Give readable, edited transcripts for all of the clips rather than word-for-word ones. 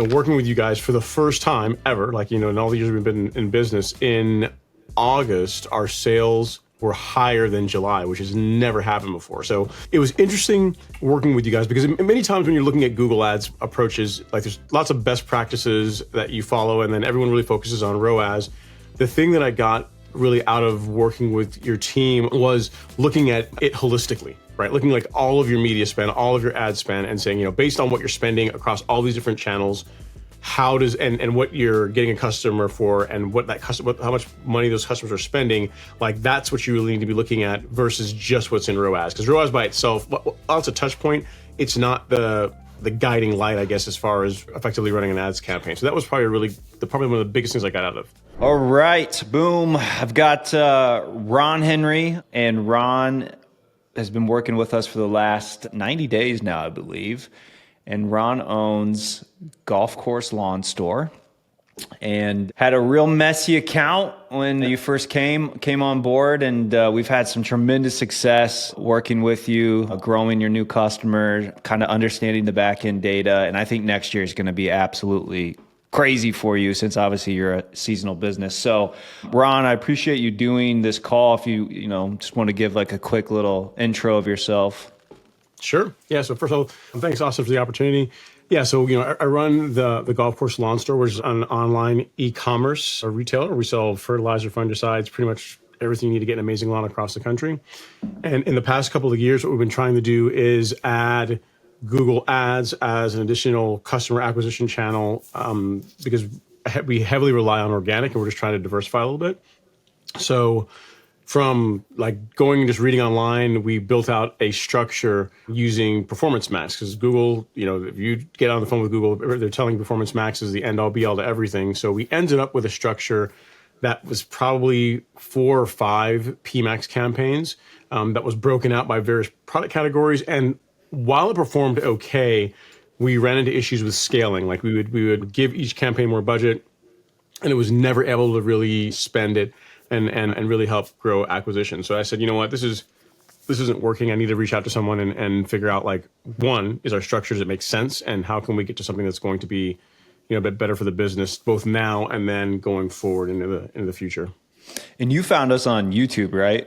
working with you guys for the first time ever, like, in all the years we've been in business, in August, our sales were higher than July, which has never happened before. So it was interesting working with you guys because many times when you're looking at Google Ads approaches, like there's lots of best practices that you follow and then everyone really focuses on ROAS. The thing that I got really out of working with your team was looking at it holistically, right? Looking like all of your media spend, all of your ad spend and saying, based on what you're spending across all these different channels, how does and what you're getting a customer for and what that customer, how much money those customers are spending, like that's what you really need to be looking at versus just what's in ROAS. Because ROAS by itself, while it's a touch point, it's not the guiding light, I guess, as far as effectively running an ads campaign. So that was probably probably one of the biggest things I got out of. All right, boom. I've got Ron Henry, and Ron has been working with us for the last 90 days now, I believe. And Ron owns Golf Course Lawn Store and had a real messy account when you first came on board. And we've had some tremendous success working with you, growing your new customer, kind of understanding the back end data. And I think next year is going to be absolutely crazy for you since obviously you're a seasonal business. So Ron, I appreciate you doing this call. If you just want to give like a quick little intro of yourself. Sure. Yeah. So first of all, thanks, Austin, for the opportunity. Yeah. So, I run the Golf Course Lawn Store, which is an online e-commerce retailer. We sell fertilizer, fungicides, pretty much everything you need to get an amazing lawn across the country. And in the past couple of years, what we've been trying to do is add Google Ads as an additional customer acquisition channel because we heavily rely on organic and we're just trying to diversify a little bit. So from like going and just reading online, we built out a structure using Performance Max because Google, if you get on the phone with Google, they're telling Performance Max is the end all be all to everything. So we ended up with a structure that was probably 4 or 5 PMax campaigns that was broken out by various product categories. And while it performed okay, we ran into issues with scaling. Like we would give each campaign more budget and it was never able to really spend it and really help grow acquisition. So I said, you know what, this isn't working. I need to reach out to someone and figure out like, one, is our structure, does it make sense? And how can we get to something that's going to be, a bit better for the business, both now and then going forward into the future. And you found us on YouTube, right?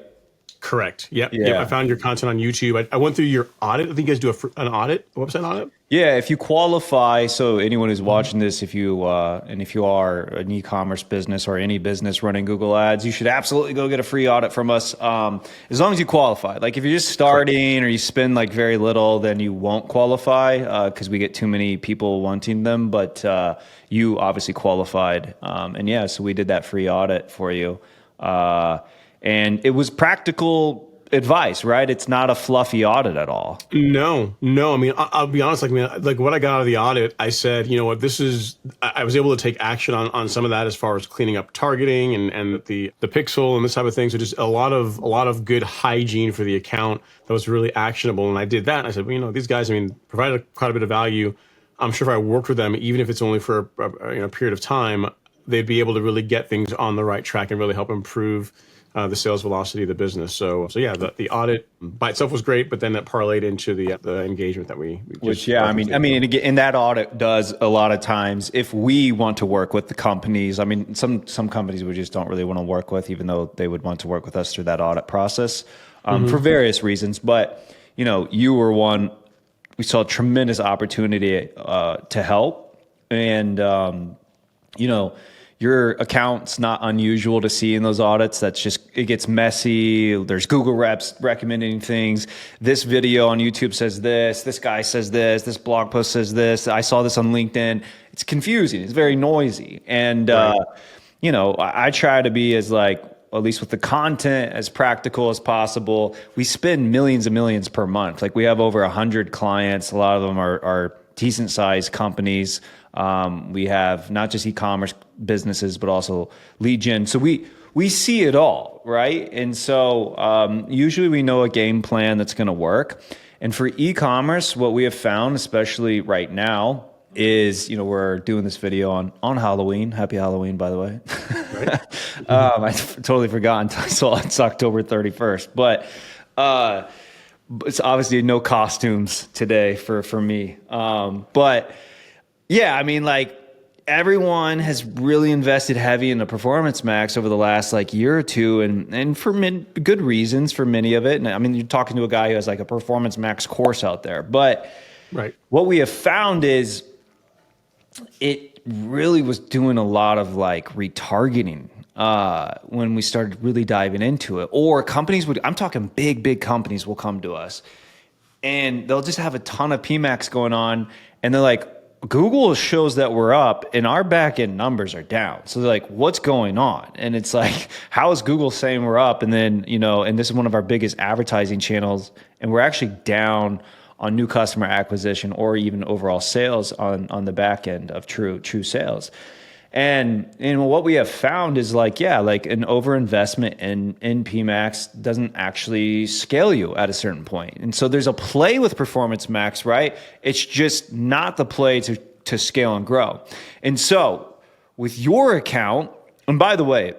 Correct. Yep. Yeah. Yep. I found your content on YouTube. I went through your audit. I think you guys do an audit, a website audit. Yeah. If you qualify, so anyone who's watching this, if you are an e-commerce business or any business running Google Ads, you should absolutely go get a free audit from us. As long as you qualify. Like if you're just starting or you spend like very little, then you won't qualify because we get too many people wanting them. But you obviously qualified. So we did that free audit for you. And it was practical advice, right? It's not a fluffy audit at all. No. I mean, I'll be honest. Like what I got out of the audit, I said, you know what, I was able to take action on some of that as far as cleaning up targeting and the pixel and this type of thing. So just a lot of good hygiene for the account that was really actionable. And I did that. And I said, well, these guys, provided quite a bit of value. I'm sure if I worked with them, even if it's only for a period of time, they'd be able to really get things on the right track and really help improve the sales velocity of the business. So yeah, the audit by itself was great, but then that parlayed into the engagement that we which and that audit does a lot of times if we want to work with the companies. Some companies we just don't really want to work with, even though they would want to work with us through that audit process for various reasons. But you were one. We saw a tremendous opportunity to help, and your account's not unusual to see in those audits. It gets messy. There's Google reps recommending things. This video on YouTube says this guy says this blog post says this. I saw this on LinkedIn. It's confusing. It's very noisy. And, right. I try to be as at least with the content, as practical as possible. We spend millions and millions per month. Like we have over 100 clients. A lot of them are decent sized companies. We have not just e-commerce businesses, but also lead gen. So we see it all, right? And so usually we know a game plan that's going to work. And for e-commerce, what we have found, especially right now, is we're doing this video on Halloween. Happy Halloween, by the way. Right. I totally forgot until I saw it's October 31st. But it's obviously no costumes today for me. But Yeah, I mean, like everyone has really invested heavy into Performance Max over the last like year or two, and for good reasons for many of it. And I mean, you're talking to a guy who has like a Performance Max course out there, but Right. what we have found is it really was doing a lot of like retargeting when we started really diving into it. Or companies would, I'm talking big companies will come to us and they'll just have a ton of PMAX going on. And they're like, Google shows that we're up and our back end numbers are down. So they're like, what's going on? And it's like, how is Google saying we're up? And then, you know, and this is one of our biggest advertising channels, and we're actually down on new customer acquisition or even overall sales on the back end of true sales. And what we have found is like, yeah, like an overinvestment in PMax doesn't actually scale you at a certain point. And so there's a play with Performance Max, right? It's just not the play to scale and grow. And so with your account, and by the way,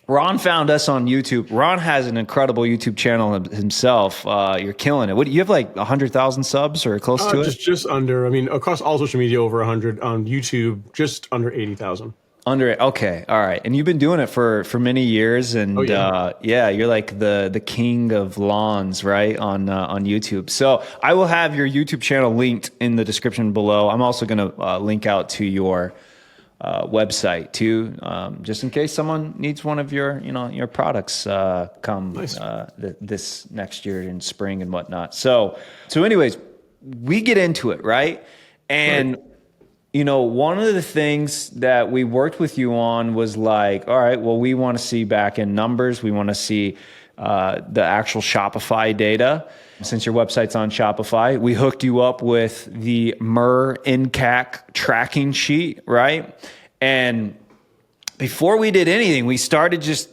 Ron found us on YouTube. Ron has an incredible YouTube channel himself. You're killing it. What, you have like 100,000 subs or close to it? Just under. I mean, across all social media, over 100. On YouTube, just under 80,000. Under it. Okay. All right. And you've been doing it for many years. And yeah, you're like the king of lawns, right? On YouTube. So I will have your YouTube channel linked in the description below. I'm also going to link out to your website too, just in case someone needs one of your, you know, your products come Nice. This next year in spring and whatnot. So anyways, we get into it, right? And Right. you know, one of the things that we worked with you on was like, all right, well, we want to see back end numbers. We want to see the actual Shopify data. Since your website's on Shopify, we hooked you up with the MER NCAC tracking sheet, right? And before we did anything, we started just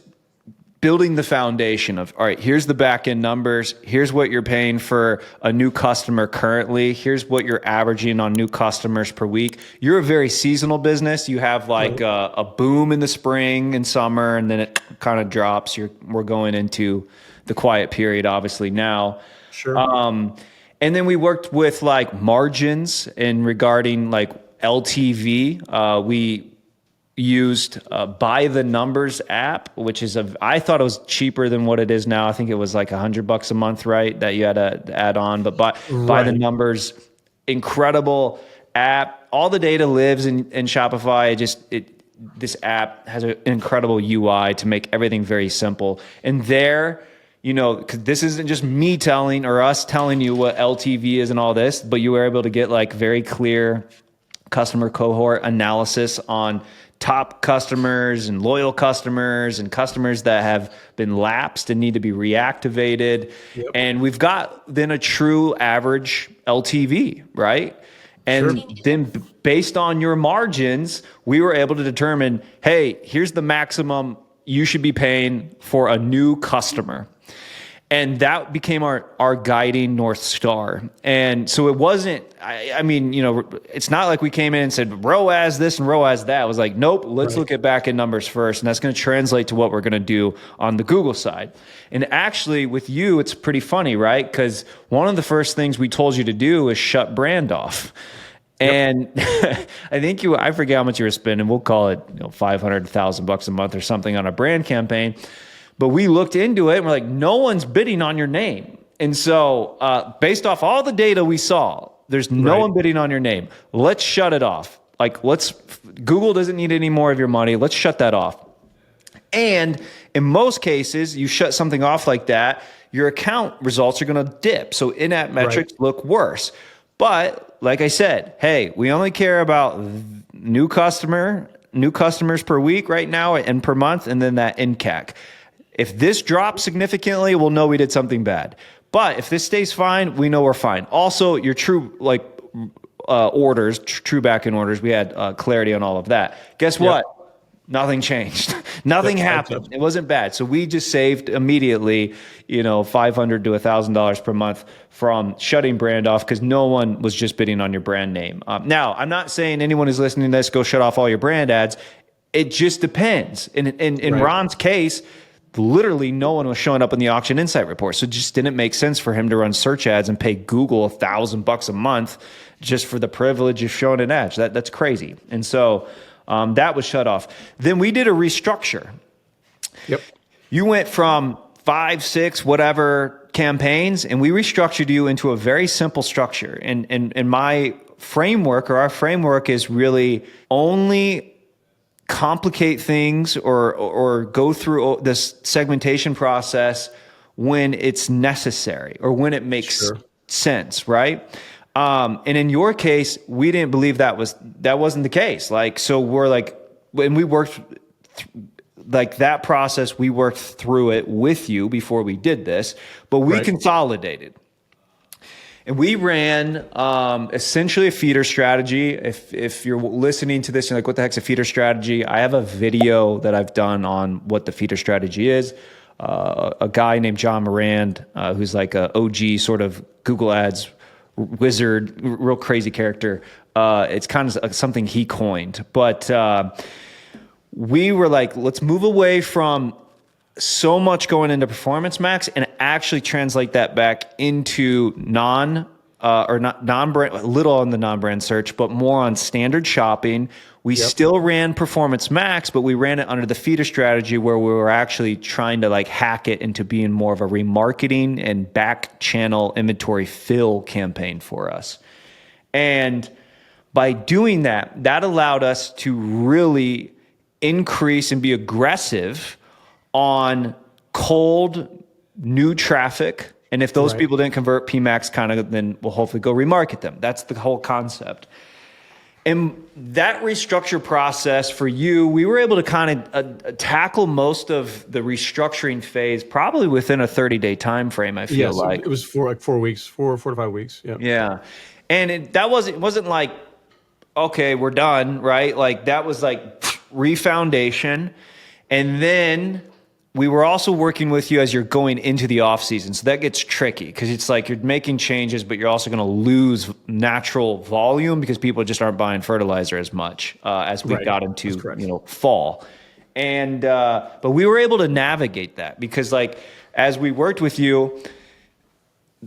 building the foundation of, all right, here's the back end numbers. Here's what you're paying for a new customer currently. Here's what you're averaging on new customers per week. You're a very seasonal business. You have like a boom in the spring and summer, and then it kind of drops. We're going into the quiet period, obviously now. Sure. And then we worked with like margins and regarding like LTV. We used By the Numbers app, which is I thought it was cheaper than what it is now. I think it was like $100 a month, right? That you had to add on, but By the Numbers, incredible app. All the data lives in Shopify. This app has an incredible UI to make everything very simple. And there, you know, 'cause this isn't just me telling or us telling you what LTV is and all this, but you were able to get like very clear customer cohort analysis on top customers and loyal customers and customers that have been lapsed and need to be reactivated. Yep. And we've got then a true average LTV, right? And then based on your margins, we were able to determine, hey, here's the maximum you should be paying for a new customer. And that became our guiding North Star. And so it wasn't, I mean, you know, it's not like we came in and said, ROAS this and ROAS that. It was like, nope, let's look at back end numbers first. And that's going to translate to what we're going to do on the Google side. And actually with you, it's pretty funny, right? Because one of the first things we told you to do is shut brand off. And I think I forget how much you were spending. We'll call it, you know, $500, $1,000 a month or something on a brand campaign. But we looked into it and we're like, no one's bidding on your name. And so based off all the data we saw, there's no one bidding on your name. Let's shut it off. Like Google doesn't need any more of your money. Let's shut that off. And in most cases, you shut something off like that, your account results are going to dip. So in-app metrics look worse. But like I said, hey, we only care about new customers per week right now and per month, and then that NCAC. If this drops significantly, we'll know we did something bad. But if this stays fine, we know we're fine. Also, your true orders, true backend orders, we had clarity on all of that. Guess what? Nothing changed. Nothing happened. It wasn't bad. So we just saved immediately, you know, $500 to $1,000 per month from shutting brand off because no one was just bidding on your brand name. Now, I'm not saying anyone who's listening to this, go shut off all your brand ads. It just depends. In Ron's case, literally no one was showing up in the auction insight report. So it just didn't make sense for him to run search ads and pay Google $1,000 a month just for the privilege of showing an ad. That's crazy. And so that was shut off. Then we did a restructure. Yep. You went from 5, 6, whatever campaigns, and we restructured you into a very simple structure. And my framework, or our framework, is really only complicate things or go through this segmentation process when it's necessary or when it makes sense, right? And in your case, we didn't believe that wasn't the case. Like, so we're like, when we worked like that process, we worked through it with you before we did this, but we consolidated. And we ran essentially a feeder strategy. If you're listening to this, you're like, what the heck's a feeder strategy? I have a video that I've done on what the feeder strategy is. A guy named John Morand, who's like a OG sort of Google Ads wizard, real crazy character. It's kind of something he coined. But we were like, let's move away from so much going into Performance Max and actually translate that back into non-brand, little on the non-brand search, but more on standard shopping. We still ran Performance Max, but we ran it under the feeder strategy where we were actually trying to like hack it into being more of a remarketing and back channel inventory fill campaign for us. And by doing that, that allowed us to really increase and be aggressive on cold new traffic. And if those people didn't convert PMAX, kind of, then we'll hopefully go remarket them. That's the whole concept. And that restructure process for you, we were able to kind of tackle most of the restructuring phase probably within a 30-day time frame, I feel like. It was for like 4 weeks, 4 to 5 weeks. Yeah. Yeah. And it wasn't like, okay, we're done, right? Like that was like refoundation. And then we were also working with you as you're going into the off season. So that gets tricky because it's like you're making changes, but you're also going to lose natural volume because people just aren't buying fertilizer as much as we got into fall. And but we were able to navigate that because like as we worked with you,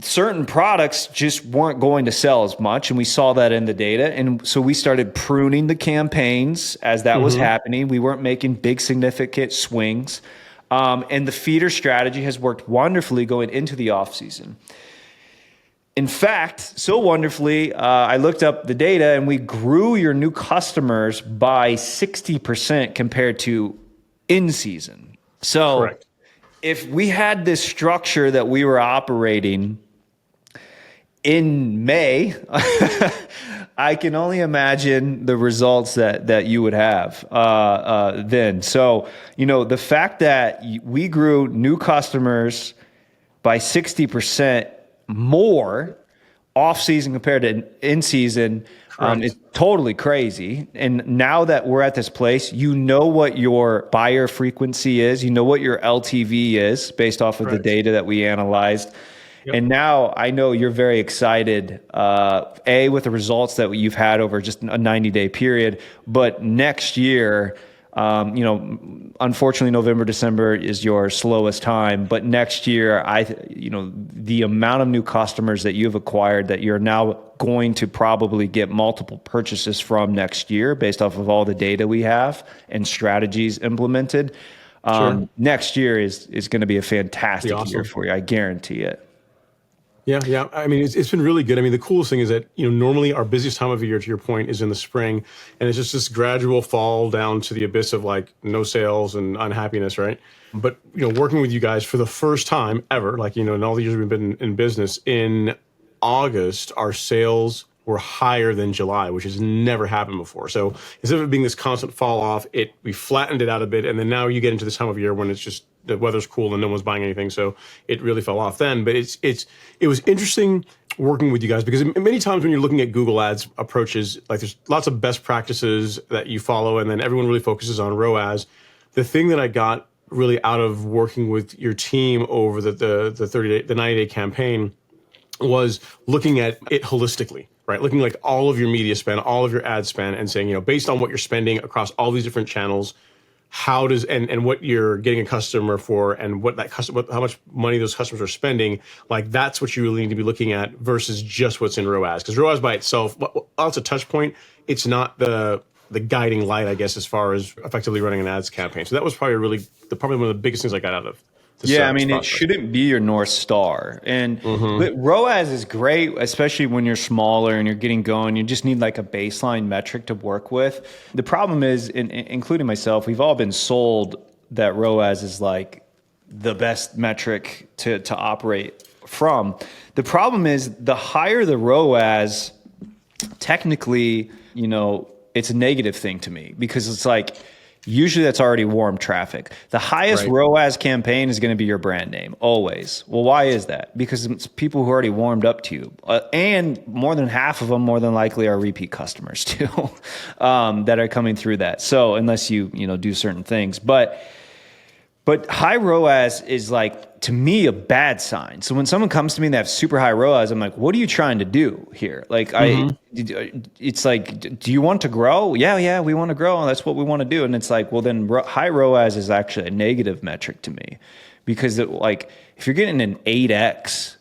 certain products just weren't going to sell as much, and we saw that in the data. And so we started pruning the campaigns as that was happening. We weren't making big significant swings. And the feeder strategy has worked wonderfully going into the off season. In fact, so wonderfully, I looked up the data and we grew your new customers by 60% compared to in season. So if we had this structure that we were operating in May, I can only imagine the results that you would have then. So, the fact that we grew new customers by 60% more off season compared to in season is totally crazy. And now that we're at this place, what your buyer frequency is, what your LTV is based off of the data that we analyzed. And now I know you're very excited, with the results that you've had over just a 90-day period. But next year, unfortunately, November, December is your slowest time. But next year, the amount of new customers that you've acquired that you're now going to probably get multiple purchases from next year based off of all the data we have and strategies implemented. Next year is going to be a fantastic year for you. I guarantee it. Yeah. I mean, it's been really good. I mean, the coolest thing is that, normally our busiest time of the year, to your point, is in the spring. And it's just this gradual fall down to the abyss of like no sales and unhappiness, right? But, working with you guys for the first time ever, like, in all the years we've been in business, in August, our sales were higher than July, which has never happened before. So instead of it being this constant fall off, we flattened it out a bit. And then now you get into this time of year when it's just, the weather's cool and no one's buying anything, so it really fell off then. But it was interesting working with you guys because many times when you're looking at Google Ads approaches, like there's lots of best practices that you follow, and then everyone really focuses on ROAS. The thing that I got really out of working with your team over the 90-day campaign was looking at it holistically, right? Looking like all of your media spend, all of your ad spend, and saying, based on what you're spending across all these different channels, how does and what you're getting a customer for, and what that customer, how much money those customers are spending, like that's what you really need to be looking at versus just what's in ROAS. Because ROAS by itself, while it's a touch point, it's not the guiding light, I guess, as far as effectively running an ads campaign. So that was probably probably one of the biggest things I got out of this. Yeah, I mean, it process. shouldn't be your North Star. But ROAS is great, especially when you're smaller and you're getting going. You just need like a baseline metric to work with. The problem is, including myself, we've all been sold that ROAS is like the best metric to operate from. The problem is the higher the ROAS, technically, it's a negative thing to me, because it's like, usually that's already warm traffic. The highest ROAS campaign is going to be your brand name, always. Well, why is that? Because it's people who already warmed up to you. And more than half of them, more than likely, are repeat customers too, that are coming through that. So unless you do certain things. But high ROAS is like, to me, a bad sign. So when someone comes to me and they have super high ROAS, I'm like, what are you trying to do here? Like, it's like, do you want to grow? Yeah, we want to grow. And that's what we want to do. And it's like, well, then high ROAS is actually a negative metric to me, because if you're getting an 8x,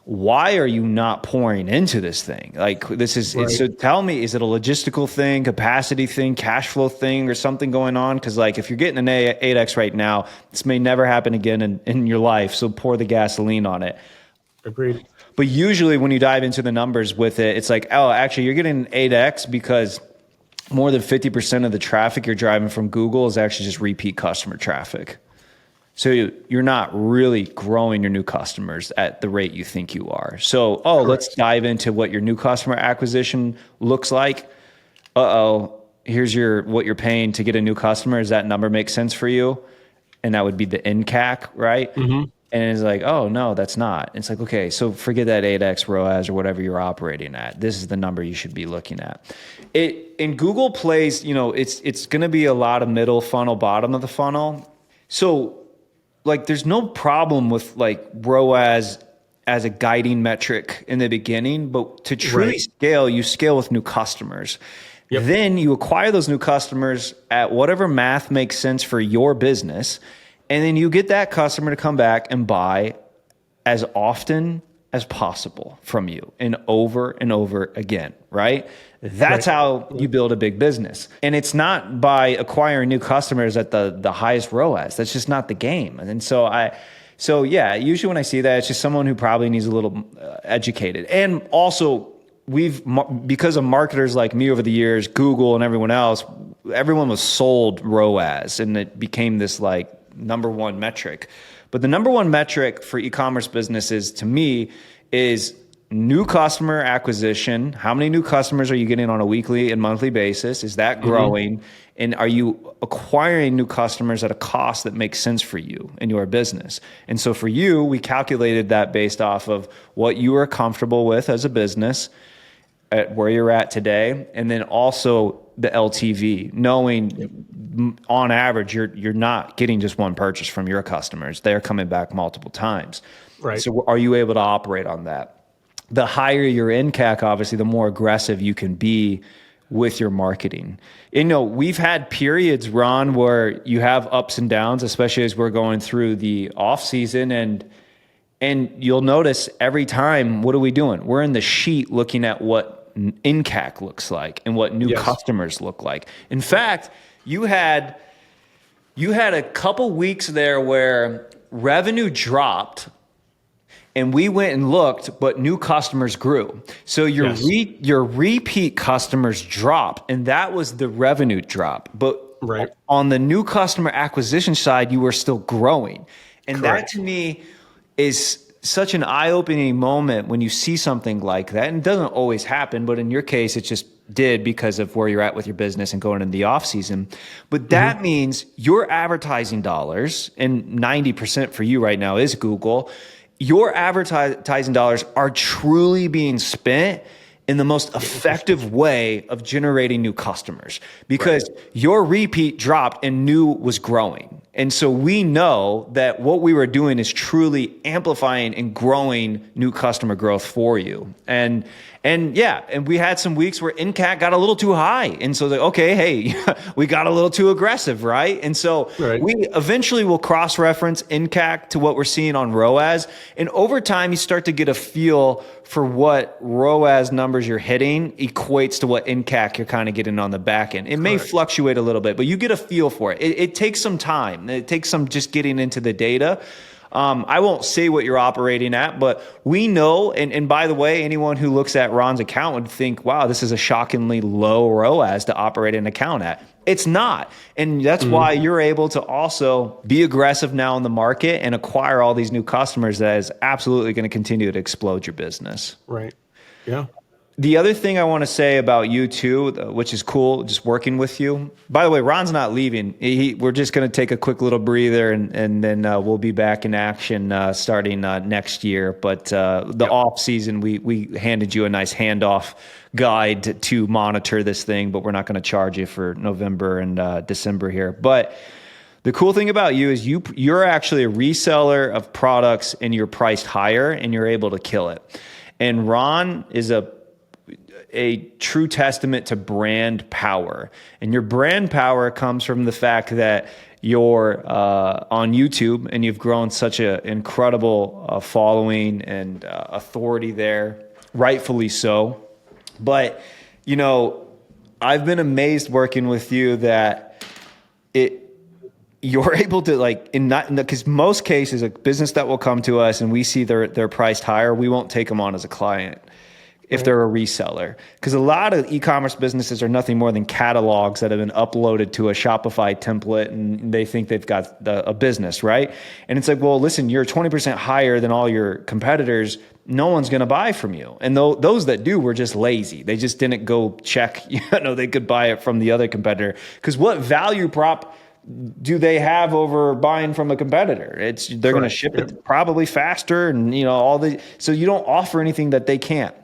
why are you not pouring into this thing? Like, this is, so tell me, is it a logistical thing, capacity thing, cash flow thing, or something going on? Because like, if you're getting an 8x right now, this may never happen again in your life. So pour the gasoline on it. Agreed. But usually when you dive into the numbers with it, it's like, oh, actually you're getting an 8x because more than 50% of the traffic you're driving from Google is actually just repeat customer traffic. So you're not really growing your new customers at the rate you think you are. So, let's dive into what your new customer acquisition looks like. Here's what you're paying to get a new customer. Does that number make sense for you? And that would be the NCAC, right? And it's like, oh, no, that's not. It's like, okay, so forget that 8x ROAS or whatever you're operating at. This is the number you should be looking at. In Google plays, it's going to be a lot of middle funnel, bottom of the funnel. So like, there's no problem with like ROAS as a guiding metric in the beginning, but to truly scale, you scale with new customers. Yep. Then you acquire those new customers at whatever math makes sense for your business. And then you get that customer to come back and buy as often as possible from you and over again, right? That's how you build a big business. And it's not by acquiring new customers at the highest ROAS. That's just not the game. And so usually when I see that, it's just someone who probably needs a little educated. And also, because of marketers like me over the years, Google and everyone else, everyone was sold ROAS, and it became this like number one metric. But the number one metric for e-commerce businesses, to me, is new customer acquisition. How many new customers are you getting on a weekly and monthly basis? Is that growing? And are you acquiring new customers at a cost that makes sense for you and your business? And so for you, we calculated that based off of what you are comfortable with as a business, at where you're at today, and then also the LTV, knowing on average you're not getting just one purchase from your customers. They're coming back multiple times. Right. So are you able to operate on that? The higher your NCAC, obviously, the more aggressive you can be with your marketing. We've had periods, Ron, where you have ups and downs, especially as we're going through the off season, and you'll notice every time, what are we doing? We're in the sheet looking at what NCAC looks like and what new customers look like. In fact, you had a couple weeks there where revenue dropped, and we went and looked, but new customers grew. So your repeat customers dropped, and that was the revenue drop. But on the new customer acquisition side, you were still growing. And that to me is such an eye-opening moment when you see something like that. And it doesn't always happen, but in your case, it just did because of where you're at with your business and going in the off season. But that means your advertising dollars, and 90% for you right now is Google, your advertising dollars are truly being spent in the most effective way of generating new customers, because your repeat dropped and new was growing. And so we know that what we were doing is truly amplifying and growing new customer growth for you. And And yeah, and we had some weeks where NCAC got a little too high. And so okay, hey, we got a little too aggressive, right? And so Right. we eventually will cross-reference NCAC to what we're seeing on ROAS. And over time, you start to get a feel for what ROAS numbers you're hitting equates to what NCAC you're kind of getting on the back end. It may fluctuate a little bit, but you get a feel for it. It takes some time. It takes some just getting into the data. I won't say what you're operating at, but we know, and by the way, anyone who looks at Ron's account would think, wow, this is a shockingly low ROAS to operate an account at. It's not. And that's why you're able to also be aggressive now in the market and acquire all these new customers that is absolutely going to continue to explode your business. Right. Yeah. The other thing I want to say about you too, which is cool, just working with you. By the way, Ron's not leaving. We're just going to take a quick little breather, and then we'll be back in action starting next year. But the off season, we handed you a nice handoff guide to monitor this thing, but we're not going to charge you for November and December here. But the cool thing about you is you're actually a reseller of products, and you're priced higher, and you're able to kill it. And Ron is a true testament to brand power. And your brand power comes from the fact that you're on YouTube and you've grown such an incredible following and authority there, rightfully so. But, you know, I've been amazed working with you that you're able to, like, because most cases, a business that will come to us and we see they're priced higher, we won't take them on as a client if they're a reseller. Because a lot of e-commerce businesses are nothing more than catalogs that have been uploaded to a Shopify template, and they think they've got a business, right? And it's like, well, listen, you're 20% higher than all your competitors. No one's going to buy from you. And those that do were just lazy. They just didn't go check, they could buy it from the other competitor. Because what value prop do they have over buying from a competitor? They're going to ship it probably faster, and so you don't offer anything that they can't.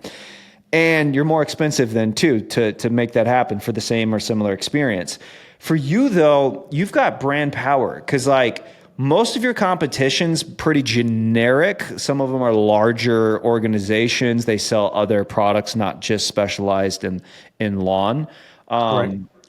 And you're more expensive then too to make that happen for the same or similar experience. For you though, you've got brand power, because like most of your competition's pretty generic. Some of them are larger organizations. They sell other products, not just specialized in lawn.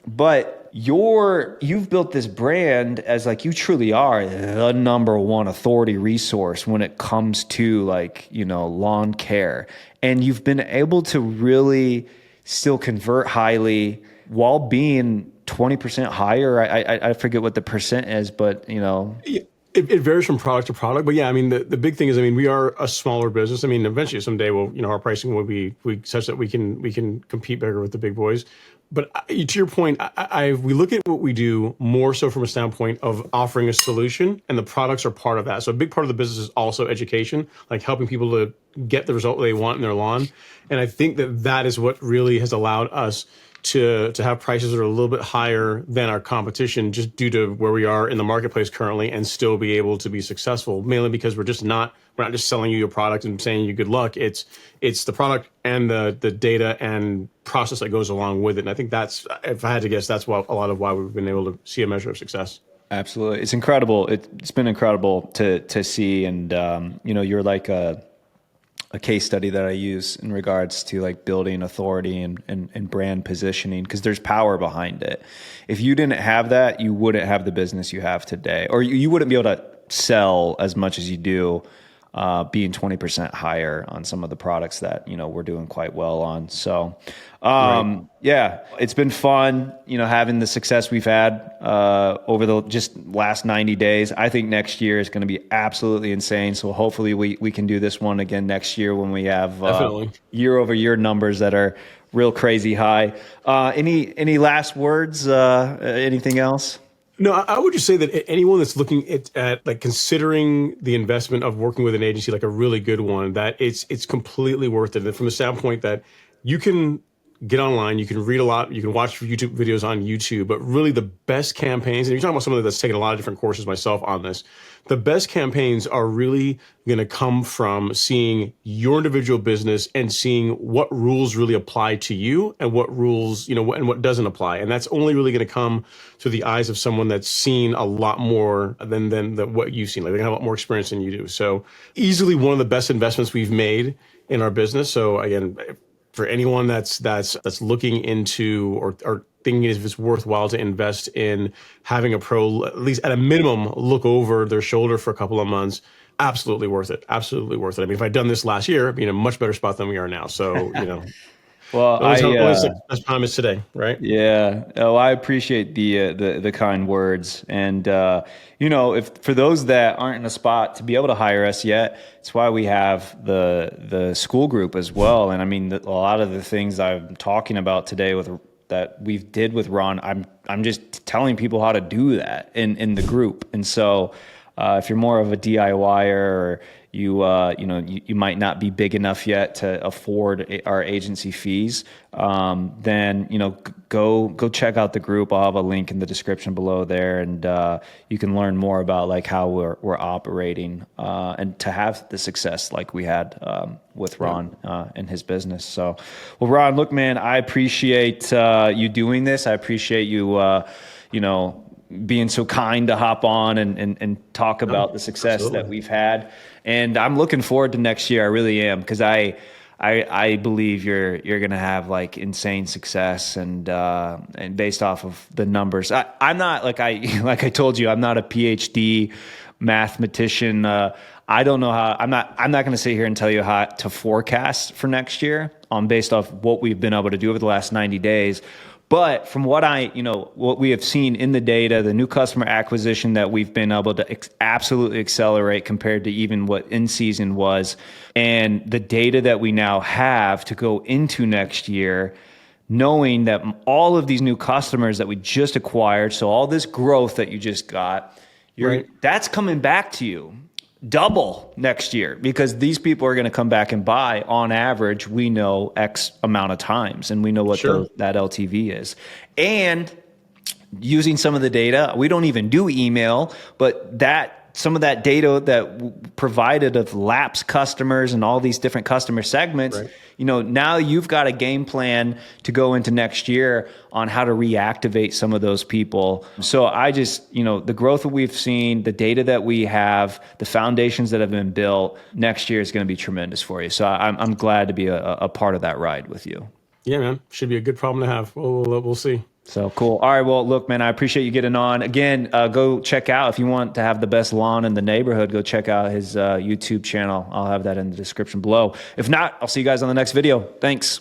But you've built this brand as like you truly are the number one authority resource when it comes to lawn care. And you've been able to really still convert highly while being 20% higher. I forget what the percent is, but It varies from product to product, but yeah, I mean, the big thing is, I mean, we are a smaller business. I mean, eventually someday our pricing will be such that we can compete better with the big boys. But to your point, we look at what we do more so from a standpoint of offering a solution, and the products are part of that. So a big part of the business is also education, like helping people to get the result they want in their lawn. And I think that is what really has allowed us to have prices that are a little bit higher than our competition, just due to where we are in the marketplace currently, and still be able to be successful, mainly because we're not just selling you your product and saying you good luck. It's the product and the data and process that goes along with it. And I think that's, if I had to guess, that's a lot of why we've been able to see a measure of success. Absolutely. It's incredible. It's been incredible to see. And, you're like a case study that I use in regards to like building authority and brand positioning, because there's power behind it. If you didn't have that, you wouldn't have the business you have today, or you wouldn't be able to sell as much as you do, being 20% higher on some of the products that, we're doing quite well on. So, yeah, it's been fun, having the success we've had, over the just last 90 days. I think next year is going to be absolutely insane. So hopefully we can do this one again next year when we have, year over year numbers that are real crazy high. Any last words, anything else? No, I would just say that anyone that's looking at like considering the investment of working with an agency, like a really good one, that it's completely worth it. And from the standpoint that you can get online, you can read a lot, you can watch YouTube videos on YouTube, but really the best campaigns, and you're talking about someone that's taken a lot of different courses myself on this, the best campaigns are really going to come from seeing your individual business and seeing what rules really apply to you and what rules, and what doesn't apply. And that's only really going to come through the eyes of someone that's seen a lot more than what you've seen. Like, they have a lot more experience than you do. So easily one of the best investments we've made in our business. So again, for anyone that's looking into or thinking if it's worthwhile to invest in having a pro, at least at a minimum, look over their shoulder for a couple of months, absolutely worth it. Absolutely worth it. I mean, if I'd done this last year, I'd be in a much better spot than we are now. So, Well, always the best time is today, right? yeah. Oh, I appreciate the kind words, and if for those that aren't in a spot to be able to hire us yet, it's why we have the school group as well. And I mean, a lot of the things I'm talking about today that we've did with Ron, I'm just telling people how to do that in the group. And so, if you're more of a DIYer or you might not be big enough yet to afford our agency fees, then go check out the group. I'll have a link in the description below there, and you can learn more about like how we're operating and to have the success like we had with Ron and his business. So, well, Ron, look, man, I appreciate you doing this. I appreciate you being so kind to hop on and talk about the success Absolutely. that we've had. And I'm looking forward to next year. I really am, because I believe you're going to have like insane success, and based off of the numbers. I'm not like I told you, I'm not a PhD mathematician. I don't know how. I'm not going to sit here and tell you how to forecast for next year based off what we've been able to do over the last 90 days. But from what what we have seen in the data, the new customer acquisition that we've been able to absolutely accelerate compared to even what in season was, and the data that we now have to go into next year, knowing that all of these new customers that we just acquired, so all this growth that you just got, that's coming back to you double next year, because these people are going to come back and buy on average, we know X amount of times, and we know what that LTV is. And using some of the data, we don't even do email, but some of that data that provided of lapsed customers and all these different customer segments, now you've got a game plan to go into next year on how to reactivate some of those people. So I just, the growth that we've seen, the data that we have, the foundations that have been built, next year is going to be tremendous for you. So I'm glad to be a part of that ride with you. Yeah, man. Should be a good problem to have. We'll see. So cool. All right. Well, look, man, I appreciate you getting on. Again, go check out, if you want to have the best lawn in the neighborhood, go check out his YouTube channel. I'll have that in the description below. If not, I'll see you guys on the next video. Thanks.